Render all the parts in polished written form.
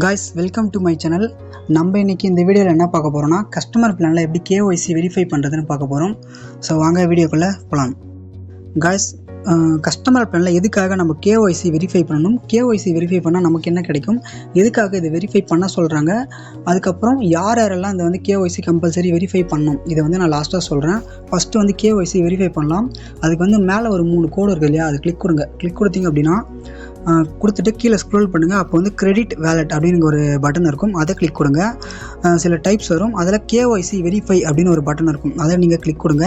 Guys welcome to my channel. நம்ம இன்றைக்கி இந்த வீடியோவில் என்ன பார்க்க போகிறோம்னா கஸ்டமர் பிளானில் எப்படி கேஒய்சி வெரிஃபை பண்ணுறதுன்னு பார்க்க போகிறோம். ஸோ வாங்க வீடியோக்குள்ளே போகலாம். காய்ஸ் கஸ்டமர் பிளானில் எதுக்காக நம்ம கேஒய்சி வெரிஃபை பண்ணணும், கேஒய்சி வெரிஃபை பண்ணால் நமக்கு என்ன கிடைக்கும், எதுக்காக இதை வெரிஃபை பண்ண சொல்கிறாங்க, அதுக்கப்புறம் யாரெல்லாம் இந்த வந்து கேஒய்சி கம்பல்சரி வெரிஃபை பண்ணணும் இதை வந்து நான் லாஸ்ட்டாக சொல்கிறேன். ஃபஸ்ட்டு வந்து கேஒய்சி வெரிஃபை பண்ணலாம். அதுக்கு வந்து மேலே ஒரு 3 கோடு இருக்குது இல்லையா, அது கிளிக் கொடுங்க. கிளிக் கொடுத்தீங்க அப்படின்னா கொடுத்துட்டு கீழே ஸ்க்ரோல் பண்ணுங்கள். அப்போ வந்து கிரெடிட் வேலட் அப்படின்னு ஒரு பட்டன் இருக்கும், அதை கிளிக் கொடுங்க. சில டைப்ஸ் வரும், அதில் கேஒய்சி வெரிஃபை அப்படின்னு ஒரு பட்டன் இருக்கும், அதை நீங்கள் கிளிக் கொடுங்க.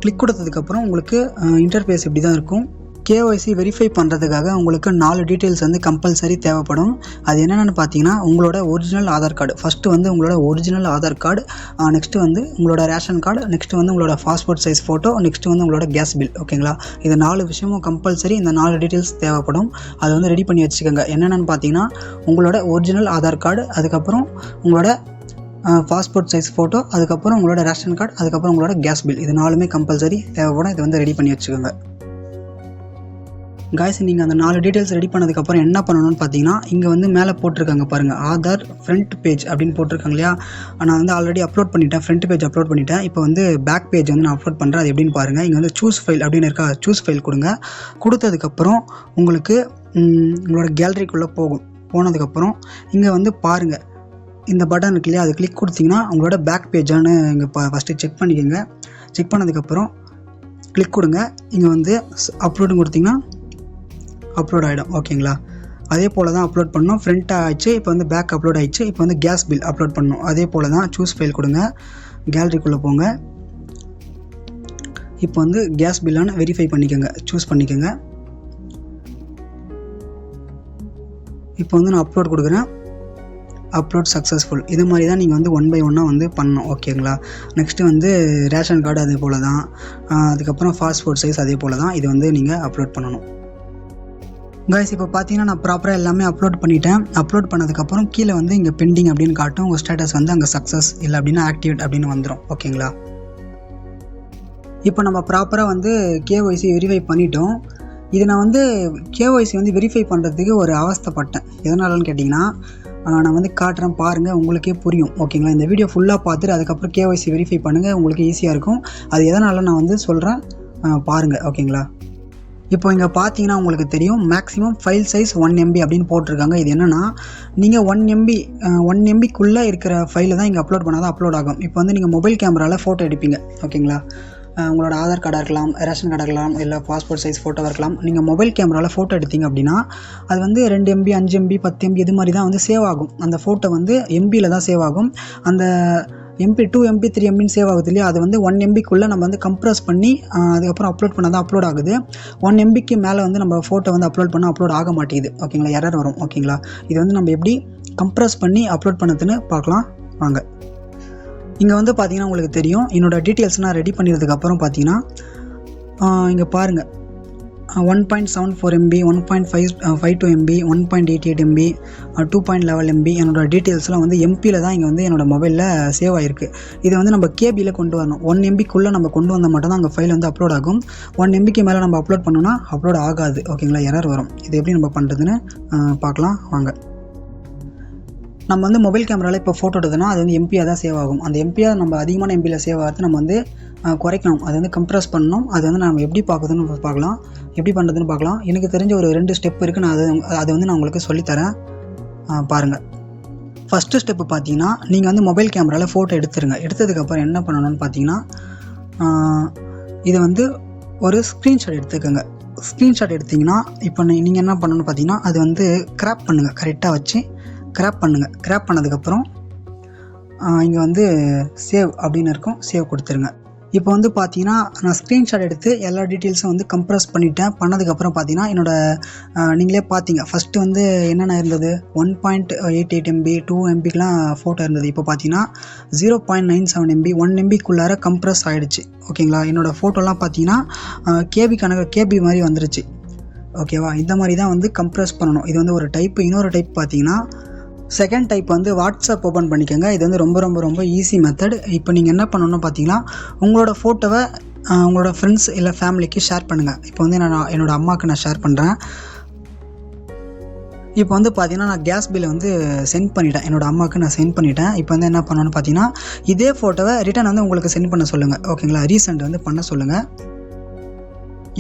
கிளிக் கொடுத்ததுக்கப்புறம் உங்களுக்கு இன்டர்ஃபேஸ் இப்படி தான் இருக்கும். கேஒய்சி வெரிஃபை பண்ணுறதுக்காக உங்களுக்கு 4 டீட்டெயில்ஸ் வந்து கம்பல்சரி தேவைப்படும். அது என்னென்னு பார்த்தீங்கன்னா உங்களோட ஒரிஜினல் ஆதார் கார்டு. ஃபஸ்ட்டு வந்து உங்களோட ஒரிஜினல் ஆதார் கார்டு, நெக்ஸ்ட்டு வந்து உங்களோட ரேஷன் கார்டு, நெக்ஸ்ட்டு வந்து உங்களோட பாஸ்போர்ட் சைஸ் ஃபோட்டோ, நெக்ஸ்ட்டு வந்து உங்களோட கேஸ் பில். ஓகேங்களா, இது 4 விஷயமும் கம்பல்சரி. இந்த 4 டீட்டெயில்ஸ் தேவைப்படும், அதை வந்து ரெடி பண்ணி வச்சுக்கோங்க. என்னென்னு பார்த்தீங்கன்னா உங்களோட ஒரிஜினல் ஆதார் கார்டு, அதுக்கப்புறம் உங்களோட பாஸ்போர்ட் சைஸ் ஃபோட்டோ, அதுக்கப்புறம் உங்களோட ரேஷன் கார்டு, அதுக்கப்புறம் உங்களோட கேஸ் பில். இது 4மே கம்பல்சரி தேவைப்படும். இதை வந்து ரெடி பண்ணி வச்சுக்கோங்க. காய்ஸ் நீங்கள் அந்த 4 டீட்டெயில்ஸ் ரெடி பண்ணதுக்கப்புறம் என்ன பண்ணணும்னு பார்த்தீங்கன்னா இங்கே வந்து மேலே போட்டிருக்காங்க பாருங்கள், ஆதார் ஃப்ரண்ட் பேஜ் அப்படின்னு போட்டிருக்காங்க இல்லையா. நான் வந்து ஆல்ரெடி அப்லோட் பண்ணிட்டேன், ஃப்ரண்ட் பேஜ் அப்லோட் பண்ணிட்டேன். இப்போ வந்து பேக் பேஜ் வந்து நான் அப்லோட் பண்ணுறேன். அது எப்படின்னு பாருங்கள். இங்கே வந்து சூஸ் ஃபைல் அப்படின்னு இருக்கா, சூஸ் ஃபைல் கொடுங்க. கொடுத்ததுக்கப்புறம் உங்களுக்கு உங்களோட கேலரிக்குள்ளே போனதுக்கப்புறம் இங்கே வந்து பாருங்கள், இந்த பட்டன் இருக்கு இல்லையா, அது கிளிக் கொடுத்தீங்கன்னா உங்களோட பேக் பேஜானு இங்கே ஃபஸ்ட்டு செக் பண்ணிக்கோங்க. செக் பண்ணதுக்கப்புறம் கிளிக் கொடுங்க. இங்கே வந்து அப்லோடுன்னு கொடுத்தீங்கன்னா அப்லோட் ஆகிடும். ஓகேங்களா, அதே போல் தான் அப்லோட் பண்ணணும். ஃப்ரண்ட் ஆகிடுச்சு, இப்போ வந்து பேக் அப்லோட் ஆகிடுச்சு. இப்போ வந்து கேஸ் பில் அப்லோட் பண்ணணும். அதே போல் தான் சூஸ் ஃபைல் கொடுங்க, கேலரிக்குள்ளே போங்க. இப்போ வந்து கேஸ் பில்லான வெரிஃபை பண்ணிக்கோங்க, சூஸ் பண்ணிக்கோங்க. இப்போ வந்து நான் அப்லோட் கொடுக்குறேன், அப்லோட் சக்ஸஸ்ஃபுல். இது மாதிரி தான் நீங்கள் வந்து 1 by 1 வந்து பண்ணணும். ஓகேங்களா, நெக்ஸ்ட்டு வந்து ரேஷன் கார்டு அதே போல் தான், அதுக்கப்புறம் பாஸ்போர்ட் சைஸ் அதே போல் தான் இது வந்து நீங்கள் அப்லோட் பண்ணணும். காய்ஸ் இப்போ பார்த்தீங்கன்னா நான் ப்ராப்பராக எல்லாமே அப்லோட் பண்ணிட்டேன். அப்லோட் பண்ணதுக்கப்புறம் கீழே வந்து இங்கே பெண்டிங் அப்படின்னு காட்டும். உங்கள் ஸ்டேட்டஸ் வந்து அங்கே சக்ஸஸ் இல்லை அப்படின்னா ஆக்டிவேட் அப்படின்னு வந்துடும். ஓகேங்களா, இப்போ நம்ம ப்ராப்பராக வந்து கேஒய்சி வெரிஃபை பண்ணிட்டோம். இது நான் வந்து கேஒய்சி வந்து வெரிஃபை பண்ணுறதுக்கு ஒரு அவஸ்தைப்பட்டேன். எதனாலன்னு கேட்டிங்கன்னா நான் வந்து காட்டுறேன் பாருங்கள், உங்களுக்கே புரியும். ஓகேங்களா, இந்த வீடியோ ஃபுல்லாக பார்த்துட்டு அதுக்கப்புறம் கேஒய்சி வெரிஃபை பண்ணுங்கள், உங்களுக்கு ஈஸியாக இருக்கும். அது எதனால நான் வந்து சொல்கிறேன் பாருங்கள். ஓகேங்களா, இப்போ இங்கே பார்த்தீங்கன்னா உங்களுக்கு தெரியும் மேக்ஸிமம் ஃபைல் சைஸ் 1 MB அப்படின்னு போட்டிருக்காங்க. இது என்னென்னா நீங்கள் 1 MBக்குள்ளே இருக்கிற ஃபைலை தான் இங்கே அப்லோட் பண்ணால் தான் அப்லோட் ஆகும். இப்போ வந்து நீங்கள் மொபைல் கேமராவில் ஃபோட்டோ எடுப்பீங்க. ஓகேங்களா, உங்களோட ஆதார் கார்டாக இருக்கலாம், ரேஷன் கார்டாக இருக்கலாம், இல்லை பாஸ்போர்ட் சைஸ் ஃபோட்டோவாக இருக்கலாம். நீங்கள் மொபைல் கேமராவில் ஃபோட்டோ எடுத்தீங்க அப்படின்னா அது வந்து 2 MB 5 MB 10 MB இது மாதிரி தான் வந்து சேவ் ஆகும். அந்த ஃபோட்டோ வந்து MBயில் தான் சேவ் ஆகும். அந்த MP 2 MB 3 MBன்னு சேவ் ஆகுது இல்லையா, அது வந்து 1 MBக்குள்ளே நம்ம வந்து கம்ப்ரஸ் பண்ணி அதுக்கப்புறம் அப்லோட் பண்ணால் தான் அப்லோட் ஆகுது. 1 MBக்கு மேலே வந்து நம்ம ஃபோட்டோ வந்து அப்லோட் பண்ணால் அப்லோட் ஆக மாட்டேங்குது. ஓகேங்களா, எரர் வரும். ஓகேங்களா, இது வந்து நம்ம எப்படி கம்ப்ரஸ் பண்ணி அப்லோட் பண்ணதுன்னு பார்க்கலாம் வாங்க. இங்கே வந்து பார்த்தீங்கன்னா உங்களுக்கு தெரியும் என்னோடய டீட்டெயில்ஸ்லாம் ரெடி பண்ணிடுறதுக்கப்புறம் பார்த்தீங்கன்னா இங்கே பாருங்கள் 1.74 MB 1.52 MB 1.88 MB 2.11 MB என்னோட டீட்டெயில்ஸ்லாம் வந்து எம்பியில் தான் இங்கே வந்து என்னோடய மொபைலில் சேவ் ஆகிருக்கு. இதை வந்து நம்ம கேபியில் கொண்டு வரணும். 1 MBக்குள்ளே நம்ம கொண்டு வந்தால் மட்டும் தான் அங்கே ஃபைல் வந்து அப்லோட் ஆகும். 1 MBக்கு மேலே நம்ம அப்லோட் பண்ணோன்னா அப்லோட் ஆகாது. ஓகேங்களா, எரர் வரும். இது எப்படி நம்ம பண்ணுறதுன்னு பார்க்கலாம் வாங்க. நம்ம வந்து மொபைல் கேமராவில் இப்போ ஃபோட்டோ எடுத்தோன்னா அது வந்து எம்பியாக தான் சேவ் ஆகும். அந்த எம்பியாக நம்ம அதிகமான எம்பியில் சேவ் ஆகிறது நம்ம வந்து குறைக்கணும். அது வந்து கம்ப்ரஸ் பண்ணணும். அது வந்து நம்ம எப்படி எப்படி பண்ணுறதுன்னு பார்க்கலாம். எனக்கு தெரிஞ்ச ஒரு 2 ஸ்டெப் இருக்குது. நான் அதை வந்து நான் உங்களுக்கு சொல்லித்தரேன் பாருங்கள். ஃபஸ்ட்டு ஸ்டெப்பு பார்த்தீங்கன்னா நீங்கள் வந்து மொபைல் கேமராவில் ஃபோட்டோ எடுத்துருங்க. எடுத்ததுக்கப்புறம் என்ன பண்ணணும்னு பார்த்தீங்கன்னா இதை வந்து ஒரு ஸ்க்ரீன்ஷாட் எடுத்துக்கோங்க. ஸ்க்ரீன்ஷாட் எடுத்திங்கன்னா இப்போ நீங்கள் என்ன பண்ணணும்னு பார்த்தீங்கன்னா அது வந்து கிராப் பண்ணுங்கள், கரெக்டாக வச்சு கிராப் பண்ணுங்கள். கிராப் பண்ணதுக்கப்புறம் இங்கே வந்து சேவ் அப்படின்னு இருக்கும், சேவ் கொடுத்துருங்க. இப்போ வந்து பார்த்தீங்கன்னா நான் ஸ்க்ரீன்ஷாட் எடுத்து எல்லா டீட்டெயில்ஸும் வந்து கம்ப்ரஸ் பண்ணதுக்கப்புறம் பார்த்தீங்கன்னா நீங்களே பார்த்தீங்க ஃபஸ்ட்டு வந்து என்னென்ன இருந்தது 1.88 MB 2 MBக்கெலாம் ஃபோட்டோ இருந்தது. இப்போ பார்த்தீங்கன்னா 0.97 MB 1 MBக்குள்ளார கம்ப்ரஸ் ஆகிடுச்சு. ஓகேங்களா, என்னோடய ஃபோட்டோலாம் பார்த்தீங்கன்னா கேபி மாதிரி வந்துருச்சு. ஓகேவா, இந்த மாதிரி தான் வந்து கம்ப்ரஸ் பண்ணணும். இது வந்து ஒரு டைப்பு. இன்னொரு டைப் பார்த்தீங்கன்னா செகண்ட் டைப் வந்து வாட்ஸ்அப் ஓப்பன் பண்ணிக்கோங்க. இது வந்து ரொம்ப ரொம்ப ரொம்ப ஈஸி மெத்தட். இப்போ நீங்கள் என்ன பண்ணணும்னு பார்த்தீங்கன்னா உங்களோட ஃபோட்டோவை உங்களோட ஃப்ரெண்ட்ஸ் இல்லை ஃபேமிலிக்கு ஷேர் பண்ணுங்கள். இப்போ வந்து என்னோடய அம்மாவுக்கு நான் ஷேர் பண்ணுறேன். இப்போ வந்து பார்த்தீங்கன்னா நான் கேஸ் பில்லை வந்து சென்ட் பண்ணிட்டேன், என்னோட அம்மாவுக்கு நான் சென்ட் பண்ணிட்டேன். இப்போ வந்து என்ன பண்ணணும்னு பார்த்தீங்கன்னா இதே ஃபோட்டோவை ரிட்டர்ன் வந்து உங்களுக்கு சென்ட் பண்ண சொல்லுங்கள், ஓகேங்களா? ரீசெண்ட் வந்து பண்ண சொல்லுங்கள்.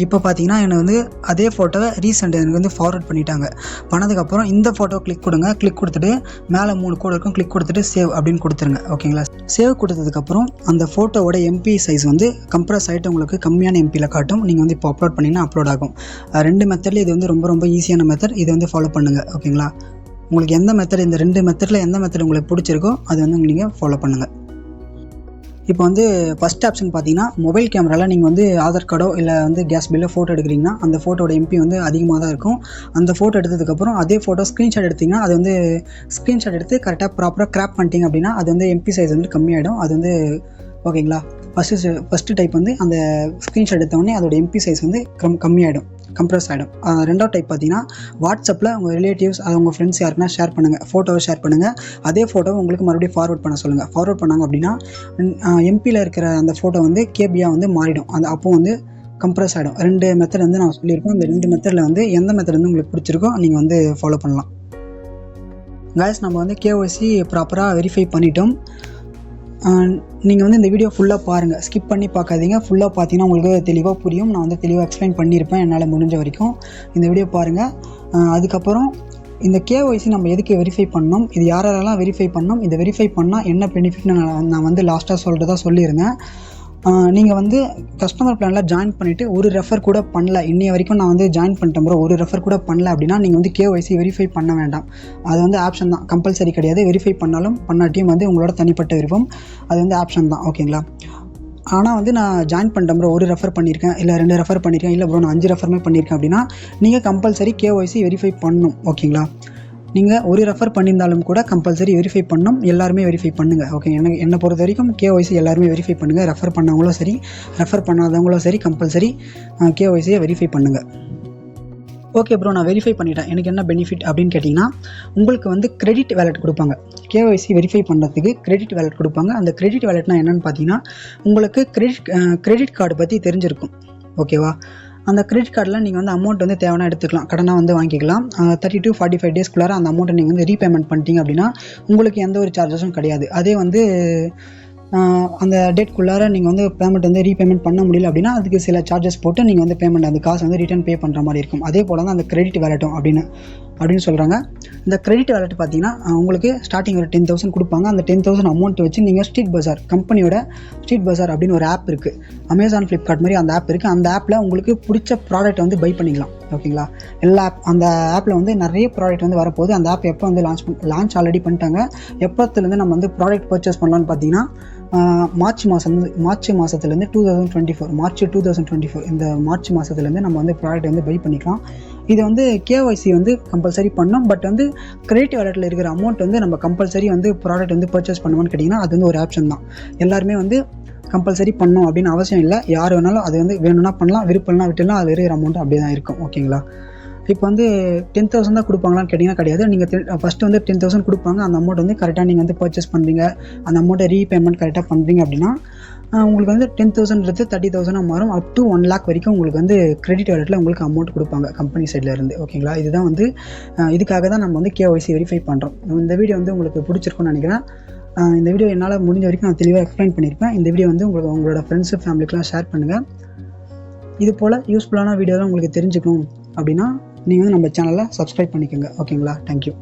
இப்போ பார்த்தீங்கன்னா எனக்கு வந்து அதே ஃபோட்டோவை ரீசெண்ட் எனக்கு வந்து ஃபார்வர்ட் பண்ணிட்டாங்க. பண்ணதுக்கப்புறம் இந்த ஃபோட்டோ கிளிக் கொடுங்க. கிளிக் கொடுத்துட்டு மேலே 3 கோடு இருக்கும், கிளிக் கொடுத்துட்டு சேவ் அப்படின்னு கொடுத்துருங்க, ஓகேங்களா? சேவ் கொடுத்ததுக்கப்புறம் அந்த ஃபோட்டோவோட எம்பி சைஸ் வந்து கம்ப்ரஸ் ஆகிட்டு உங்களுக்கு கம்மியான எம்பியில் காட்டும். நீங்கள் வந்து இப்போ அப்லோட் பண்ணிங்கன்னா அப்லோட் ஆகும். 2 மெத்தடில் இது வந்து ரொம்ப ஈஸியான மெத்தட். இதை வந்து ஃபாலோ பண்ணுங்கள், ஓகேங்களா? உங்களுக்கு எந்த மெத்தட், இந்த 2 மெத்தடில் எந்த மெத்தட் உங்களுக்கு பிடிச்சிருக்கோ அது வந்து நீங்கள் ஃபாலோ பண்ணுங்கள். இப்போ வந்து ஃபஸ்ட் ஆப்ஷன் பார்த்தீங்கன்னா மொபைல் கேமராவில் நீங்கள் வந்து ஆதார் கார்டோ இல்லை வந்து கேஸ் பில்லோ ஃபோட்டோ எடுக்கிறீங்கன்னா அந்த ஃபோட்டோட எம்பி வந்து அதிகமாக தான் இருக்கும். அந்த ஃபோட்டோ எடுத்ததுக்கப்புறம் அதே ஃபோட்டோ ஸ்க்ரீன்ஷாட் எடுத்திங்கன்னா அது வந்து ஸ்க்ரீன்ஷாட் எடுத்து கரெக்டாக ப்ராப்பராக கிராப் பண்ணிட்டீங்க அப்படின்னா அது வந்து எம்பி சைஸ் வந்து கம்மியாகிடும். அது வந்து ஓகேங்களா? ஃபஸ்ட்டு டைப் வந்து அந்த ஸ்க்ரீன்ஷாட் எடுத்தோடனே அதோட எம்பி சைஸ் வந்து கம்மியாகிடும், கம்ப்ரஸ் ஆகிடும். 2வது டைப் பார்த்தீங்கன்னா வாட்ஸ்அப்பில் உங்கள் ரிலேட்டிவ்ஸ் அது உங்கள் ஃப்ரெண்ட்ஸ் யாருக்குன்னா ஷேர் பண்ணுங்கள், ஃபோட்டோவை ஷேர் பண்ணுங்கள். அதே ஃபோட்டோவை உங்களுக்கு மறுபடியும் ஃபார்வர்ட் பண்ண சொல்லுங்கள். ஃபார்வர்ட் பண்ணாங்க அப்படின்னா எம்பியில் இருக்கிற அந்த ஃபோட்டோ வந்து கேபியாக வந்து மாறிடும். அப்போ வந்து கம்ப்ரஸ் ஆகிடும். 2 மெத்தட் வந்து நான் சொல்லியிருக்கோம். இந்த 2 மெத்தடில் வந்து எந்த மெத்தட் வந்து உங்களுக்கு பிடிச்சிருக்கோ நீங்கள் வந்து ஃபாலோ பண்ணலாம். கைஸ், நம்ம வந்து கேஒய்சி ப்ராப்பராக வெரிஃபை பண்ணிட்டோம். நீங்கள் வந்து இந்த வீடியோ ஃபுல்லாக பாருங்கள், ஸ்கிப் பண்ணி பார்க்காதீங்க. ஃபுல்லாக பார்த்தீங்கன்னா உங்களுக்கு தெளிவாக புரியும். நான் வந்து தெளிவாக எக்ஸ்பிளைன் பண்ணியிருப்பேன் என்னால் முடிஞ்ச வரைக்கும். இந்த வீடியோ பாருங்கள். அதுக்கப்புறம் இந்த கேஒய்சி நம்ம எதுக்கு வெரிஃபை பண்ணோம், இது யாரெல்லாம் வெரிஃபை பண்ணோம், இதை வெரிஃபை பண்ணால் என்ன பெனிஃபிட்னு நான் வந்து லாஸ்ட்டாக சொல்கிறதா சொல்லியிருந்தேன். நீங்கள் வந்து கஸ்டமர் பிளானில் ஜாயின் பண்ணிவிட்டு ஒரு ரெஃபர் கூட பண்ணல, இன்னைய வரைக்கும் நான் வந்து ஜாயின் பண்ணிட்டேன் ப்ரோ, ஒரு ரெஃபர் கூட பண்ணல அப்படின்னா நீங்கள் வந்து கேஒய்சி வெரிஃபை பண்ண வேண்டாம். அது வந்து ஆப்ஷன் தான், கம்பல்சரி கிடையாது. வெரிஃபை பண்ணாலும் பண்ணாட்டியும் வந்து உங்களோட தனிப்பட்ட விருப்பம், அது வந்து ஆப்ஷன் தான், ஓகேங்களா? ஆனால் வந்து நான் ஜாயின் பண்ணிட்டேன் ப்ரோ, ஒரு ரெஃபர் பண்ணியிருக்கேன், இல்லை 2 ரெஃபர் பண்ணியிருக்கேன், இல்லை ப்ரோ நான் 5 ரெஃபருமே பண்ணியிருக்கேன் அப்படின்னா நீங்கள் கம்பல்சரி கேஒய்சி வெரிஃபை பண்ணணும், ஓகேங்களா? நீங்கள் ஒரு ரெஃபர் பண்ணியிருந்தாலும் கூட கம்பல்சரி வெரிஃபை பண்ணணும். எல்லாருமே வெரிஃபை பண்ணுங்கள், ஓகே? என்னை பொறுத்த வரைக்கும் கேஒய்சி எல்லாருமே வெரிஃபை பண்ணுங்கள். ரெஃபர் பண்ணவங்களும் சரி, ரெஃபர் பண்ணாதவங்களும் சரி, கம்பல்சரி கேஒய்சியை வெரிஃபை பண்ணுங்கள். ஓகே ப்ரோ, நான் வெரிஃபை பண்ணிட்டேன், எனக்கு என்ன பெனிஃபிட் அப்படின்னு கேட்டிங்கன்னா உங்களுக்கு வந்து கிரெடிட் வேலெட் கொடுப்பாங்க. கேஒய்சி வெரிஃபை பண்ணுறதுக்கு கிரெடிட் வேலெட் கொடுப்பாங்க. அந்த கிரெடிட் வேலெட்னா என்னென்னு பார்த்தீங்கன்னா உங்களுக்கு கிரெடிட் கார்டு பற்றி தெரிஞ்சிருக்கும், ஓகேவா? அந்த கிரெடிட் கார்டில் நீங்கள் வந்து அமௌண்ட் வந்து தேவைன்னா எடுத்துக்கலாம், கடனாக வந்து வாங்கிக்கலாம். 30 to 45 டேஸ்க்குள்ளார அந்த அமௌண்ட்டை நீங்கள் வந்து ரீபேமெண்ட் பண்ணிட்டீங்க அப்படின்னா உங்களுக்கு எந்த ஒரு சார்ஜஸும் கிடையாது. அதே வந்து அந்த டேட்குள்ளார நீங்கள் வந்து பேமெண்ட் வந்து ரீபேமெண்ட் பண்ண முடியல அப்படின்னா அதுக்கு சில சார்ஜஸ் போட்டு நீங்கள் வந்து பேமெண்ட் அந்த காசு வந்து ரிட்டர்ன் பே பண்ணுற மாதிரி இருக்கும். அதே போல் தான் அந்த கிரெடிட் வேலெட்டும் அப்படின்னு சொல்கிறாங்க. இந்த கிரெடிட் வேலெட் பார்த்தீங்கன்னா உங்களுக்கு ஸ்டார்டிங் ஒரு 10,000 கொடுப்பாங்க. அந்த 10,000 அமௌண்ட் வச்சு நீங்கள் ஸ்ட்ரீட் பஜார் கம்பெனியோட ஸ்ட்ரீட் பஜார் அப்படின்னு ஒரு ஆப் இருக்குது, அமேசான் ஃப்ளிப்கார்ட் மாதிரி அந்த ஆப் இருக்குது. அந்த ஆப்பில் உங்களுக்கு பிடிச்ச ப்ராடக்ட் வந்து பை பண்ணிக்கலாம், ஓகேங்களா? அந்த ஆப்பில் வந்து நிறைய ப்ராடக்ட் வந்து வரப்போகுது. அந்த ஆப் எப்போ வந்து லான்ச் ஆல்ரெடி பண்ணிட்டாங்க. எப்போத்துலேருந்து நம்ம வந்து ப்ராடக்ட் பர்ச்சேஸ் பண்ணலான்னு பார்த்தீங்கன்னா மார்ச் மாதத்துலேருந்து 2024 மார்ச் 2024 இந்த மார்ச் மாதத்துலேருந்து நம்ம வந்து ப்ராடக்ட் வந்து பை பண்ணிக்கலாம். இது வந்து கேஒய்சி வந்து கம்பல்சரி பண்ணோம். பட் வந்து கிரெடிட் வேலெட்டில் இருக்கிற அமௌண்ட் வந்து நம்ம கம்பல்சரி வந்து ப்ராடக்ட் வந்து பர்ச்சேஸ் பண்ணுவோன்னு கேட்டிங்கன்னா அது வந்து ஒரு ஆப்ஷன் தான். எல்லாருமே வந்து கம்பல்சரி பண்ணணும் அப்படின்னு அவசியம் இல்லை. யார் வேணாலும் அது வந்து வேணும்னா பண்ணலாம், விருப்பம்னா விட்டுலாம். அதில் இருக்கிற அமௌண்ட் அப்படியே தான் இருக்கும், ஓகேங்களா? இப்போ வந்து 10,000 தான் கொடுப்பாங்களான்னு கேட்டிங்கன்னா கிடையாது. நீங்கள் ஃபஸ்ட்டு வந்து 10,000 கொடுப்பாங்க. அந்த அமௌண்ட் வந்து கரெக்டாக நீங்கள் வந்து பர்ச்சேஸ் பண்ணுறீங்க, அந்த அமௌண்ட்டை ரீபேமெண்ட் கரெக்டாக பண்ணுறீங்க அப்படின்னா உங்களுக்கு வந்து 10,000 30,000 மாறும். அப் டு 1 lakh வரைக்கும் உங்களுக்கு வந்து கிரெடிட் வேலெட்டில் உங்களுக்கு அமௌண்ட் கொடுப்பாங்க கம்பெனி சைட்லேருந்து, ஓகேங்களா? இதுதான் வந்து இதுக்காக தான் நம்ம வந்து கேஒய்சி வெரிஃபை பண்ணுறோம். இந்த வீடியோ வந்து உங்களுக்கு பிடிச்சிருக்குன்னு நினைக்கிறேன். இந்த வீடியோ என்னால் முடிஞ்ச வரைக்கும் நான் தெளிவாக எக்ஸ்பிளைன் பண்ணியிருப்பேன். இந்த வீடியோ வந்து உங்களோட ஃப்ரெண்ட்ஸு ஃபேமிலிக்கெலாம் ஷேர் பண்ணுங்கள். இது போல் யூஸ்ஃபுல்லான வீடியோலாம் உங்களுக்கு தெரிஞ்சுக்கணும் அப்படின்னா நீங்கள் வந்து நம்ம சேனலை சப்ஸ்கிரைப் பண்ணிக்கோங்க, ஓகேங்களா? தேங்க்யூ.